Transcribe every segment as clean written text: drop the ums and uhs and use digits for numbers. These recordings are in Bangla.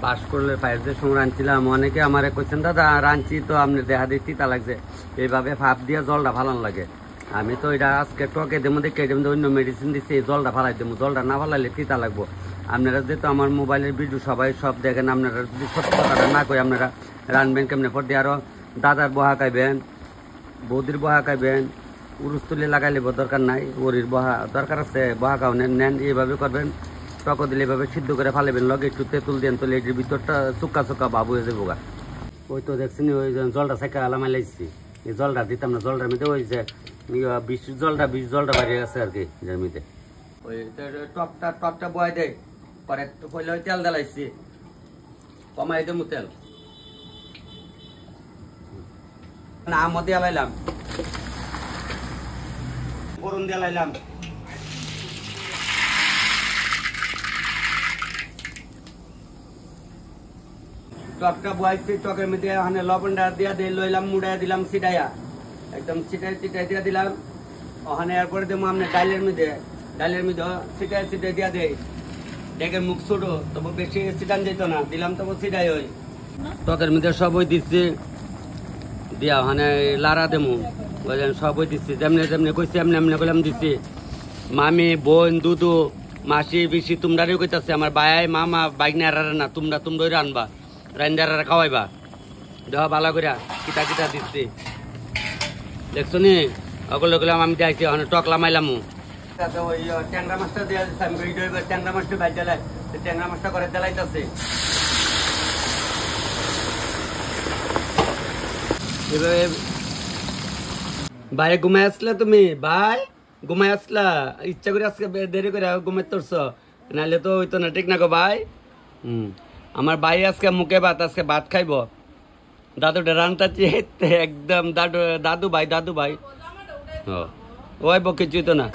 পাস করলে ফায়ার সময় রাঁধছিলাম, অনেকে আমারে কইছেন দাদা রাঁধছি তো আপনি দেখা দিচ্ছি তা লাগছে, এইভাবে ভাপ দিয়ে জলটা ফালান লাগে। আমি তো এটা আজকে টকে দেবো দেখে অন্য মেডিসিন দিচ্ছি, এই জলটা ফালাই দেবো, জলটা না ফালাইলে তিতা লাগবো। আপনারা যেহেতু আমার মোবাইলের ভিডিও সবাই সব দেখেন, আপনারা যদি সত্য কথাটা না কই আপনারা রাঁধবেন কেমনে? পর দিয়ে আরও দাদার বহা খাইবেন, বৌদির বহা খাইবেন, উরুস্তুলি লাগাইলে দরকার নাই, ওরির বহা দরকার আছে, বহা খাও নেন, এইভাবে করবেন। টক দিলে এভাবে সিদ্ধ করে ফালাবেন, লগে একটু তেঁতুল দেন, তাহলে এটির ভিতরটা চুক্কা চুক্কা ভাব হয়ে যাবো গা। ওই তো দেখছেন ওই জলটা সেকা আলামাই লাগছি, এই জলটা দিতাম না, জলটার মধ্যে ওই যে বিষ জলটা বাড়িয়ে গেছে আর কি এটার মধ্যে। ওই টপটা বয় দেয়, পরে পয়লা ওই তেল দিলাইছি, কমাই দেবো তেল, আমও দিয়ে লাইলাম, গরম দিয়ে লাইলাম। টকটা বয়াইছি, টকের মধ্যে ওখানে লবণটা দিয়া দিয়ে লইলাম, মুড়াইয়া দিলাম ছিটাইয়া, একদম ছিটাই দিয়া দিলাম। ওখানে এরপরে দেবো আপনার ডালের মধ্যে ছিটাই দিয়া দেয়, ডেকের মুখ ছোটো তবু বেশি ছিটান যেত না, দিলাম তবু ছিটাই ওই টকের মধ্যে সব ওই দিচ্ছি দিয়া, ওখানে লাড়া দেবো বুঝলেন, সব ওই দিচ্ছি যেমনি যেমনি কইছি এমনি এমনি করলাম দিচ্ছি। মামি বোন দুদু মাসি পিসি তোমরারও কইতাছে, আমার ভাই মামা বাইক নিয়ে না, তোমরা আনবা রান্দারা খাওয়াইবা, দেহ ভালো করে কিটা কিটা দিচ্ছি দেখছো নি, ওগুলো করলাম আমি যাইছি, ওখানে টক লামাইলাম। ওই ট্যাংরা মাছটা দেওয়া যাচ্ছে, আমি ট্যাংরা মাছটা ভাই জ্বালাই, ট্যাংরা মাছটা করে জ্বালাইতেছে। ভাই ঘুমাই আসলা তুমি? ভাই ঘুমাই আসলা? ইচ্ছা করে আজকে দেরি করে ঘুমাই তোরছ, নাহলে তো হইতো না, ঠিক না গো ভাই? আমার ভাই আজকে মুখে ভাত, আজকে ভাত খাইব। দাদুটা রান্তাচ্ছি একদম, দাদু ভাই ওই কিছুই তো না।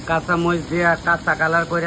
কাঁচা মরিচ দিয়া কাঁচা কালার করে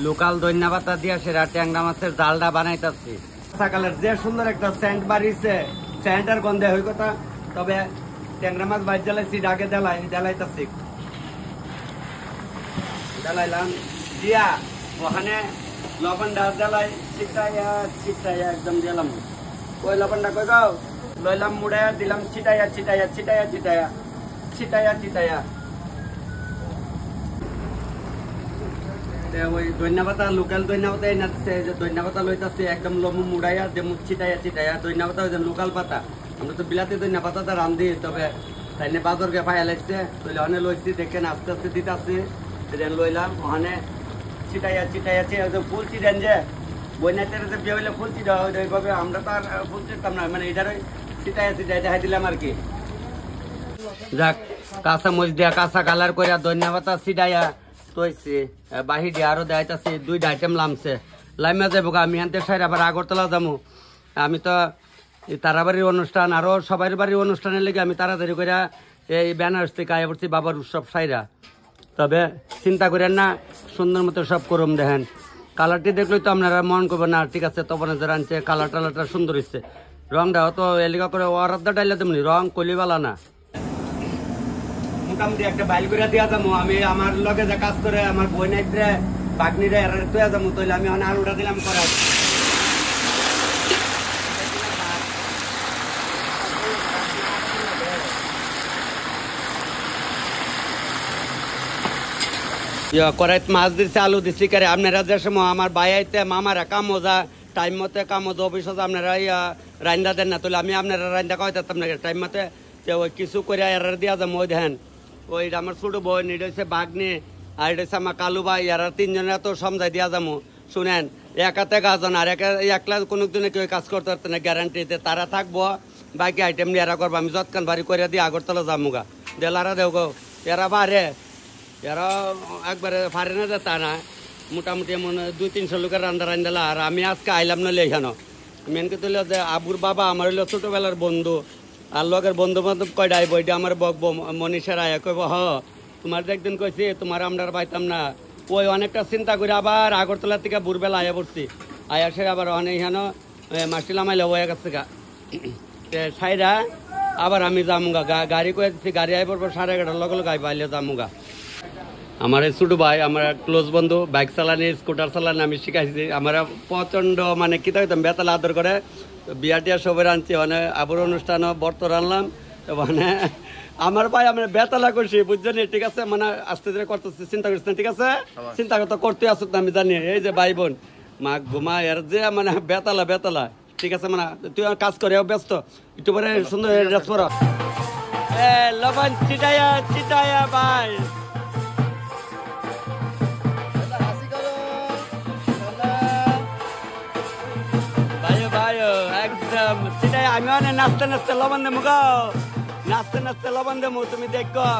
লোকাল ধনিয়া পাতা দিয়া সেটা ট্যাংরা মাছের জালটা বানাইতেছি। কাঁচা কালার যে সুন্দর একটা সেন্ট বাড়িছে, সেন্টার গন্ধে হই কথা। তবে ট্যাংরা মাছ বাইর জ্বালাইছি, ডাকে জ্বালাইতেছি, জ্বালাইলাম দিয়া ওখানে লবণটা জ্বালাই ছিটাইয়া একদম দিলাম। ওই লবণটা কই গাও লইলাম, মুড়াইয়া দিলাম ছিটাইয়া। ওই ধন্যবাদ লোকাল ধন্যবাদ নাচছে, যে ধন্যবাদ লইতাছে একদম লমু মুড়াইয়া দেমু ছিটাইয়া ধন্যবাদ লোকাল পাতা। আমরা তো বিলাতি ধন্যা পাতাটা রান্ধি, তবে তাই বাজার গে পাইয়া লাগছে, তৈলে ওখানে লইছি, দেখেন আস্তে আস্তে দিতেছি, সেদিন লইলাম ওখানে ছিটাইয়া ফুল চিটেন যে বইনাতে বিয়ে হইলে ফুল চিটা ওইভাবে, আমরা তো আর ফুল চিটতাম না, মানে এটার ছিটাইয়া দেখাই দিলাম আর কি। যাক কাঁচা মরিচ দিয়া কাঁচা কালার করে ধন্যবাদ ছিটাইয়া তৈছি, বাহি দিয়ে আরো দেখাইতেছি, 2টা আইটেম লামছে, লাইমা যাবো। আমি হানতে সাইড আবার আগরতলা যাবো, আমি তো তারা বাড়ির অনুষ্ঠান আরো সবাই বাড়ির অনুষ্ঠানের লেগে আমি তাড়াতাড়ি করে এই বেনারস থেকে আয়া পড়ছি বাবার উৎসব সাইরা। তবে চিন্তা করেন না, সুন্দর মতো সব করুম। দেখেন কালারটি দেখলেই তো আপনারা মন করবেন না, ঠিক আছে তপনে যারা আনছে কালার টালারটা সুন্দর হচ্ছে, রংটা তো এলাকা করে অরাধা ডাইলে তেমনি রং কলিবালা না। মোটামুটি একটা বাইল করে দিয়া যাবো, আমি আমার লগে যে কাজ করে আমার বই নাইতে বাগনিরা তুয়া যাবো, তাইলে আমি আলুটা দিলাম করাই। কড়াইত মাছ দিচ্ছে, আলু দিচ্ছি কারে। আপনারা যে সময় আমার ভাই আইতে মামারা কামো যা টাইম মতে কামো অফিস আপনারা রান্দা দেন না, তাহলে আমি আপনারা রান্দা খাওয়াইতাম না টাইম মতে। ওই কিছু করে এরা দিয়া যাবো, ওই দেখেন ওই আমার ছোটো বোন, এটা হচ্ছে বাগনি, আর এটা হচ্ছে আমার কালু ভাই, এরা 3জনের তো সমঝাই দিয়া যাবো। শুনেন একাতে গাজন আর একলা কোনো দিনে কেউ কাজ করতে পারতো না, গ্যারান্টিতে তারা থাকবো, বাকি আইটেম নিয়ে এরা করবো। আমি যতক্ষণ বাড়ি করে দিয়ে আগরতলা যাবো গা, দেলারা দেও গো, এরা বাড়ে, এরা একবারে ফারে না যে তা না, মোটামুটি মনে 200-300 লোকের রান্দালা। আর আমি আজকে আইলাম না এখানে, মেন কথা হলো যে আবুর বাবা আমার হইলো ছোটোবেলার বন্ধু, আর লগের বন্ধু বান্ধব কয়টা আইব, এটা আমার বকবো মনীষের আয়া কইব, তোমার যে একদিন কইছি তোমার আমরা পাইতাম না। ওই অনেকটা চিন্তা করে আবার আগরতলা থেকে ভোরবেলা আয়া পড়ছি, আয়া সে আবার অনেক এখানে মাসিলাম আইলে হয়ে গেছে গা। সাইরা আবার আমি যামুগা গাড়ি করে দিচ্ছি, গাড়ি আই পড়বো 11:30 লগে লগে আইলে যামুগা। আমার এই ছোট ভাই, আমার ক্লোজ বন্ধু, বাইক চালানি স্কুটার চালানি আমি শিখাইছি। আমার প্রচন্ড মানে কি থাকতাম বেতাল আদর করে, বিয়া টিয়া সবের আনছি, মানে আবর অনুষ্ঠানও বর্ত আনলাম, মানে আমার ভাই আমরা বেতালা করছি বুঝছেন, ঠিক আছে, মানে আস্তে ধীরে করতেছি, চিন্তা করছি না, ঠিক আছে, চিন্তা করতে করতে আসুক আমি জানি। এই যে ভাই বোন মা ঘুমা এর যে মানে বেতালা বেতালা, ঠিক আছে, মানে তুই কাজ করে ব্যস্ত, একটু পরে সুন্দর ড্রেস পর লবণ চিটাইয়া চিটাইয়া ভাই একদম চিটাই। আমি অনেক নাচতে নাচতে লবণ দেবো গো, নাচতে নাচতে লবণ দেবো, তুমি দেখো।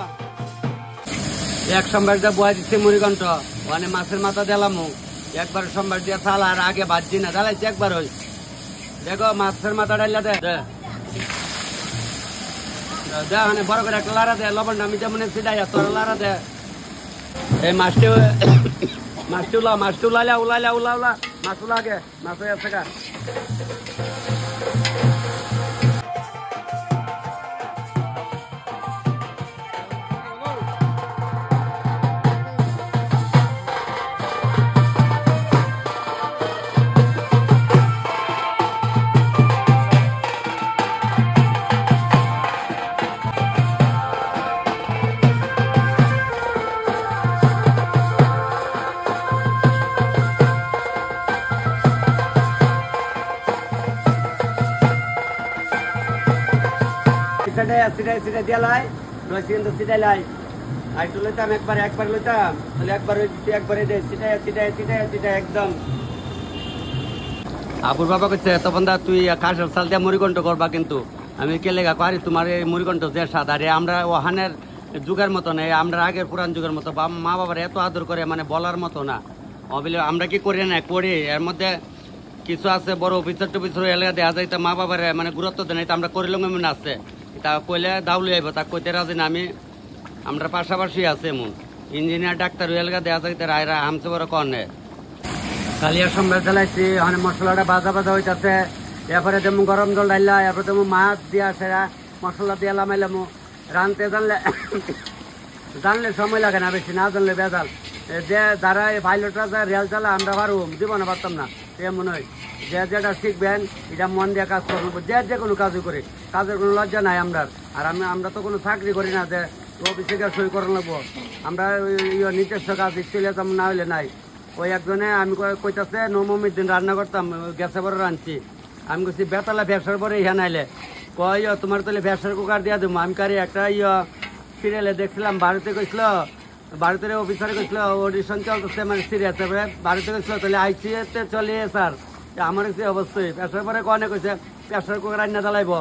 এক সোমবার দিয়ে বয়া দিচ্ছে মুড়িঘণ্ট, মানে মাছের মাথা দিলামো একবার, সোমবার দিয়ে চাল আর আগে ভাজছি না, জ্বালাইছি একবার। ওই দেখো মাছের মাথা ডাইলা দে মানে বড় করে একটা লাড়া দে, লবণটা আমি যেমন চিটাই তোর লাড়া দে। এই মাছটি মাছটি উলা, মাছটি উলাইলা উলাইলা উলা উলা, মাছ উলা আগে, মাছ হয়ে আছে গা। আবুর বাবা করছে তখন দা তুই কাঁচের চাল দিয়ে মুড়িঘণ্ট করবা, কিন্তু আমি কে লেগা পারি তোমার এই মুড়িঘণ্ট যে স্বাদ, আর আমরা ওখানের যুগের মতো নেই, আমরা আগের পুরান যুগের মতো মা বাবার এত আদর করে মানে বলার মতো না। অবিলে আমরা কি করি না করি, এর মধ্যে কিছু আছে বড় অফিসার টফিসার এলাকা দেওয়া যায়, তা মা বাবার মানে গুরুত্ব দেয় নাই, আমরা করিলাম এমন আছে, তা কইলে দাউলি আইব, তা কইতে রাজি না। আমরা পাশাপাশি আছে এমন ইঞ্জিনিয়ার ডাক্তার এলাকা দেওয়া যায়, তারা আয়রা হামছে বড় কনে কালিয়া সম্রাট জ্বালাইছি, মানে মশলাটা ভাজা ভাজা হইতাছে, এরপরে তেমন গরম জল ডাইলা, এরপরে তেমন মাছ দিয়া সেরা মশলা দিয়ে লামাইলাম। রানতে জানলে সময় লাগে না বেশি, না জানলে বেজাল। যে যারা এই পাইলটরা রেল চালা আমরা পারবো, জীবনে পারতাম না, এমন হয়। যে যেটা শিখবেন এটা মন দিয়ে কাজ করবো, যে কোনো কাজই করি, কাজের কোনো লজ্জা নাই আমরা। আর আমরা তো কোনো চাকরি করি না যে অফিসে গিয়ে সই করানো লাগবো, আমরা নিজস্ব কাজ স্কুলে তেমন না হইলে নাই। ওই একজনে আমি কইতাছে নবমীর দিন রান্না করতাম, গ্যাসে পরে রাঁধছি, আমি কইছি বেতালা ব্যবসার পরে ইহা নাইলে কয় তোমার তাহলে ব্যবসার কুকার দিয়া দেবো। আমি কারি একটা সিরিয়ালে দেখছিলাম, ভারতে কইছিল, ভারতের অফিসারে কইছিল অডিশন চলতেছে মানে সিরিয়াস, ভারতে কইছিল তাহলে আইসিএতে চলে স্যার, আমার হচ্ছে অবশ্যই ব্যবসার পরে কনে কইছে ব্যবসার কুকার রান্না জ্বালাইব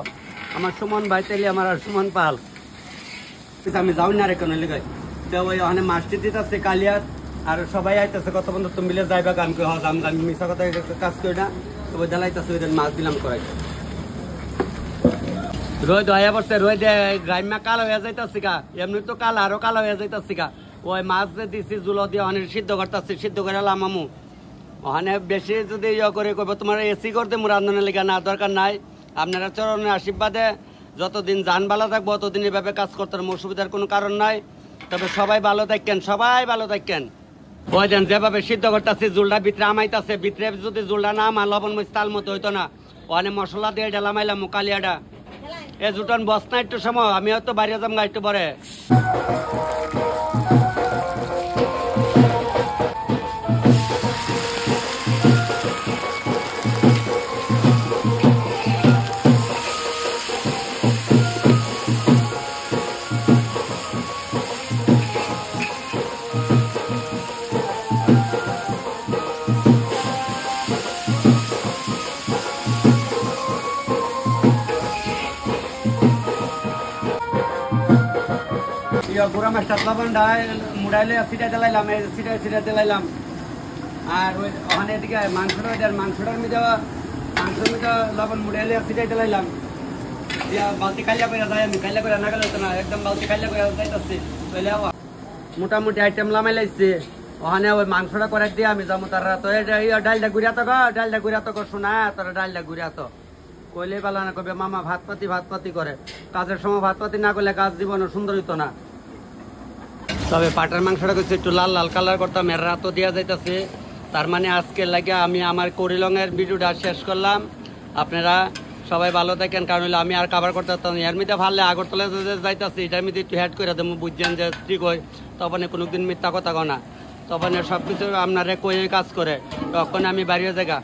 আমার সুমন ভাই, তাইলে আমার আর সুমন পাল। আমি যাও না রে কোনো লেগে তো ওই ওখানে মাছটি দিতেছে কালিয়ার, আর সবাই আইতেছে কত বন্ধু তুমি মিলে যাইবা, আমি আমি মিশা কথা কাজ করি না, তবে জ্বালাইতেছে ওই মাছ দিলাম করাই। রোদ হয়ে পড়ছে, রোদ গ্রাম্যা কালো হয়ে যাইতেছি গা, এমনি তো কালো আরো কালো হয়ে যাইতেছি গা। ওই মাছ যে দিচ্ছি জুলো দিয়ে অনেক সিদ্ধ করতেছি, সিদ্ধ করে লামামু ওখানে বেশি যদি করে করবো তোমার এসি করতে মু রান্ধনের লেগে না, দরকার নাই। আপনারা চরণের আশীর্বাদে যতদিন যান ভালো থাকবো ততদিন এভাবে কাজ করতে অসুবিধার কোনো কারণ নাই। তবে সবাই ভালো থাকেন, সবাই ভালো থাকেন। ওই দেন যেভাবে সিদ্ধ করতেছি জুলটা ভিতরে আমাইতেছে, ভিতরে যদি জুলটা না আমার লবণ মরিচ তাল মতো হইতো না, ওখানে মশলা দিয়ে ঢেলামাইলাম কালিয়াটা এ জুটন বস না একটু সময়, আমি হয়তো বাইরে যাম গা একটু পরে। গুড়া মাছটা লবণ মুড়াইলে সিটা দিলাইলাম, সিটা দিলাইলাম। আর ওই ওখানে এদিকে মাংসটা মাংসটার মধ্যে লবণ মুড়াইলে সিটাই দিলাইলাম। বালতি খাইলা করে যাই, আমি খাইলা করে না গেলে না, একদম বালতি খাইলা করে যাইতেছি। মোটামুটি আইটেম লামাই লাগছে, ওখানে ওই মাংসটা করে দিয়ে আমি যাবো। তারা তো ডালটা ঘুরিয়া তো ডালটা ঘুরিয়া তো শোনা, তোরা ডালটা ঘুরিয়া তো কইলে পালা না কবে মামা ভাত পাতি করে কাজের সময় ভাত পাতি না করলে কাজ জীবনে সুন্দর হইতো না। তবে পাটার মাংসটা করছে একটু লাল লাল কালার করতাম, এর রাতও দেওয়া যাইতেছে। তার মানে আজকে লাগে আমি আমার করিলংয়ের ভিডিওটা শেষ করলাম। আপনারা সবাই ভালো থাকেন, কারণ হলো আমি আর কাভার করতে পারতাম। এর মধ্যে ভালো আগরতলা যাইতেছি, এটার মধ্যে একটু হেড করে দেবো, বুঝছেন যে ঠিক হয়। তখন কোনোদিন মিথ্যা কথা কনা, তখন সব কিছু আপনারা কই কাজ করে, তখন আমি বাড়িয়ে জায়গা